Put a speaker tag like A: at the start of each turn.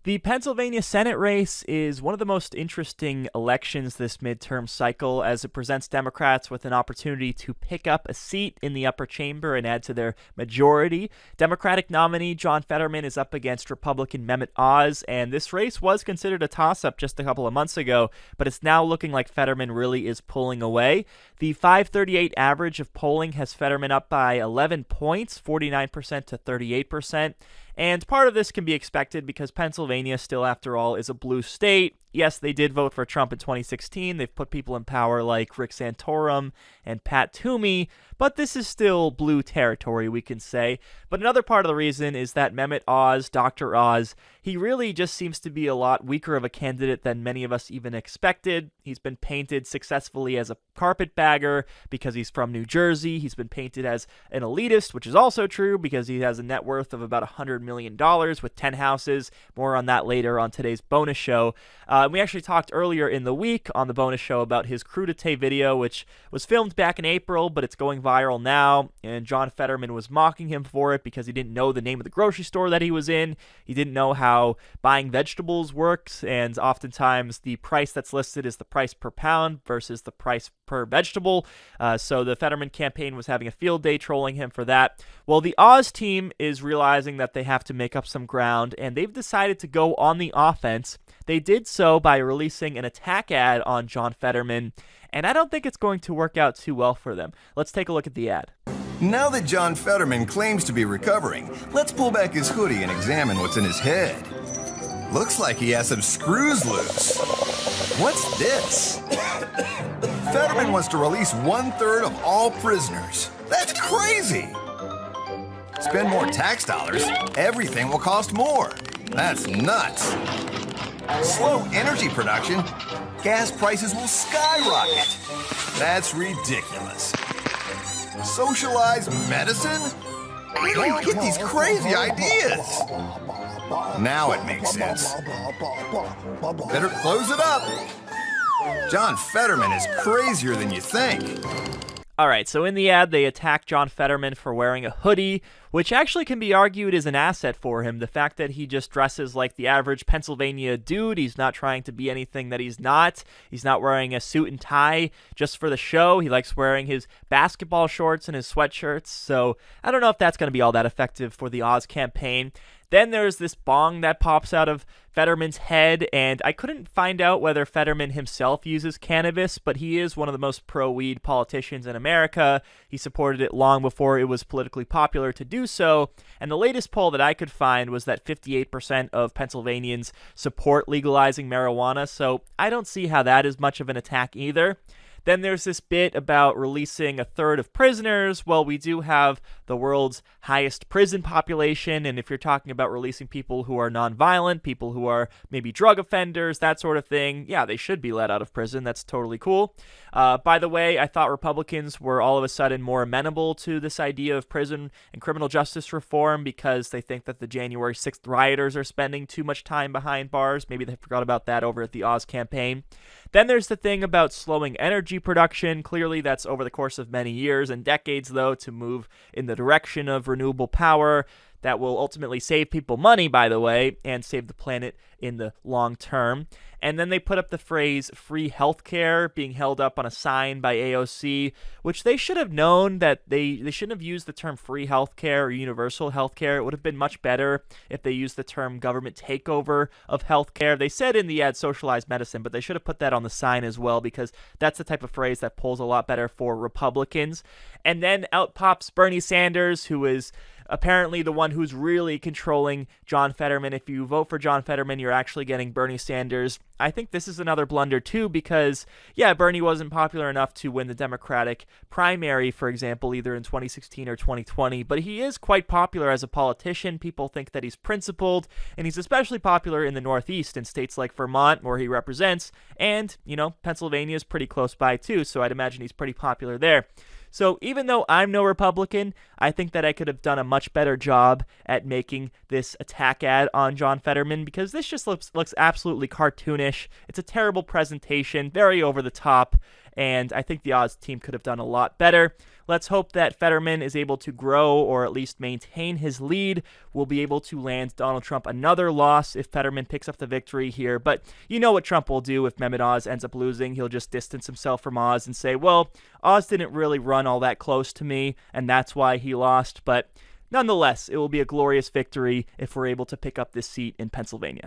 A: The Pennsylvania Senate race is one of the most interesting elections this midterm cycle, as it presents Democrats with an opportunity to pick up a seat in the upper chamber and add to their majority. Democratic nominee John Fetterman is up against Republican Mehmet Oz, and this race was considered a toss-up just a couple of months ago, but it's now looking like Fetterman really is pulling away. The 538 average of polling has Fetterman up by 11 points, 49% to 38%. And part of this can be expected because Pennsylvania still, after all, is a blue state. Yes, they did vote for Trump in 2016. They've put people in power like Rick Santorum and Pat Toomey, but this is still blue territory, we can say. But another part of the reason is that Mehmet Oz, Dr. Oz, he really just seems to be a lot weaker of a candidate than many of us even expected. He's been painted successfully as a carpetbagger because he's from New Jersey. He's been painted as an elitist, which is also true because he has a net worth of about $100 million with 10 houses. More on that later on today's bonus show. We actually talked earlier in the week on the bonus show about his crudité video, which was filmed back in April, but it's going viral now, and John Fetterman was mocking him for it because he didn't know the name of the grocery store that he was in. He didn't know how buying vegetables works, and oftentimes the price that's listed is the price per pound versus the price per vegetable. So the Fetterman campaign was having a field day trolling him for that. Well, the Oz team is realizing that they have to make up some ground, and they've decided to go on the offense. They did so by releasing an attack ad on John Fetterman, and I don't think it's going to work out too well for them. Let's take a look at the ad.
B: Now that John Fetterman claims to be recovering, let's pull back his hoodie and examine what's in his head. Looks like he has some screws loose. What's this? Fetterman wants to release 1/3 of all prisoners. That's crazy! Spend more tax dollars, everything will cost more. That's nuts. Slow energy production, gas prices will skyrocket. That's ridiculous. Socialized medicine? Where do you get these crazy ideas? Now it makes sense. Better close it up. John Fetterman is crazier than you think.
A: All right, so in the ad, they attack John Fetterman for wearing a hoodie, which actually can be argued is an asset for him. The fact that he just dresses like the average Pennsylvania dude, he's not trying to be anything that he's not. He's not wearing a suit and tie just for the show. He likes wearing his basketball shorts and his sweatshirts, so I don't know if that's going to be all that effective for the Oz campaign. Then there's this bong that pops out of Fetterman's head, and I couldn't find out whether Fetterman himself uses cannabis, but he is one of the most pro-weed politicians in America. He supported it long before it was politically popular to do so, and the latest poll that I could find was that 58% of Pennsylvanians support legalizing marijuana, so I don't see how that is much of an attack either. Then there's this bit about releasing 1/3 of prisoners. Well, we do have the world's highest prison population, and if you're talking about releasing people who are nonviolent, people who are maybe drug offenders, that sort of thing, yeah, they should be let out of prison. That's totally cool. By the way, I thought Republicans were all of a sudden more amenable to this idea of prison and criminal justice reform because they think that the January 6th rioters are spending too much time behind bars. Maybe they forgot about that over at the Oz campaign. Then there's the thing about slowing energy production. Clearly, that's over the course of many years and decades, though, to move in the direction of renewable power. That will ultimately save people money, by the way, and save the planet in the long term. And then they put up the phrase free healthcare being held up on a sign by AOC, which they should have known that they shouldn't have used the term free healthcare or universal healthcare. It would have been much better if they used the term government takeover of healthcare. They said in the ad socialized medicine, but they should have put that on the sign as well because that's the type of phrase that pulls a lot better for Republicans. And then out pops Bernie Sanders, who is apparently the one who's really controlling John Fetterman. If you vote for John Fetterman, you're actually getting Bernie Sanders. I think this is another blunder too because, yeah, Bernie wasn't popular enough to win the Democratic primary, for example, either in 2016 or 2020, but he is quite popular as a politician. People think that he's principled, and he's especially popular in the Northeast in states like Vermont, where he represents, and, Pennsylvania is pretty close by too, so I'd imagine he's pretty popular there. So even though I'm no Republican, I think that I could have done a much better job at making this attack ad on John Fetterman because this just looks absolutely cartoonish. It's a terrible presentation, very over the top, and I think the Oz team could have done a lot better. Let's hope that Fetterman is able to grow or at least maintain his lead. We'll be able to land Donald Trump another loss if Fetterman picks up the victory here. But you know what Trump will do if Mehmet Oz ends up losing. He'll just distance himself from Oz and say, well, Oz didn't really run all that close to me, and that's why he lost. But nonetheless, it will be a glorious victory if we're able to pick up this seat in Pennsylvania.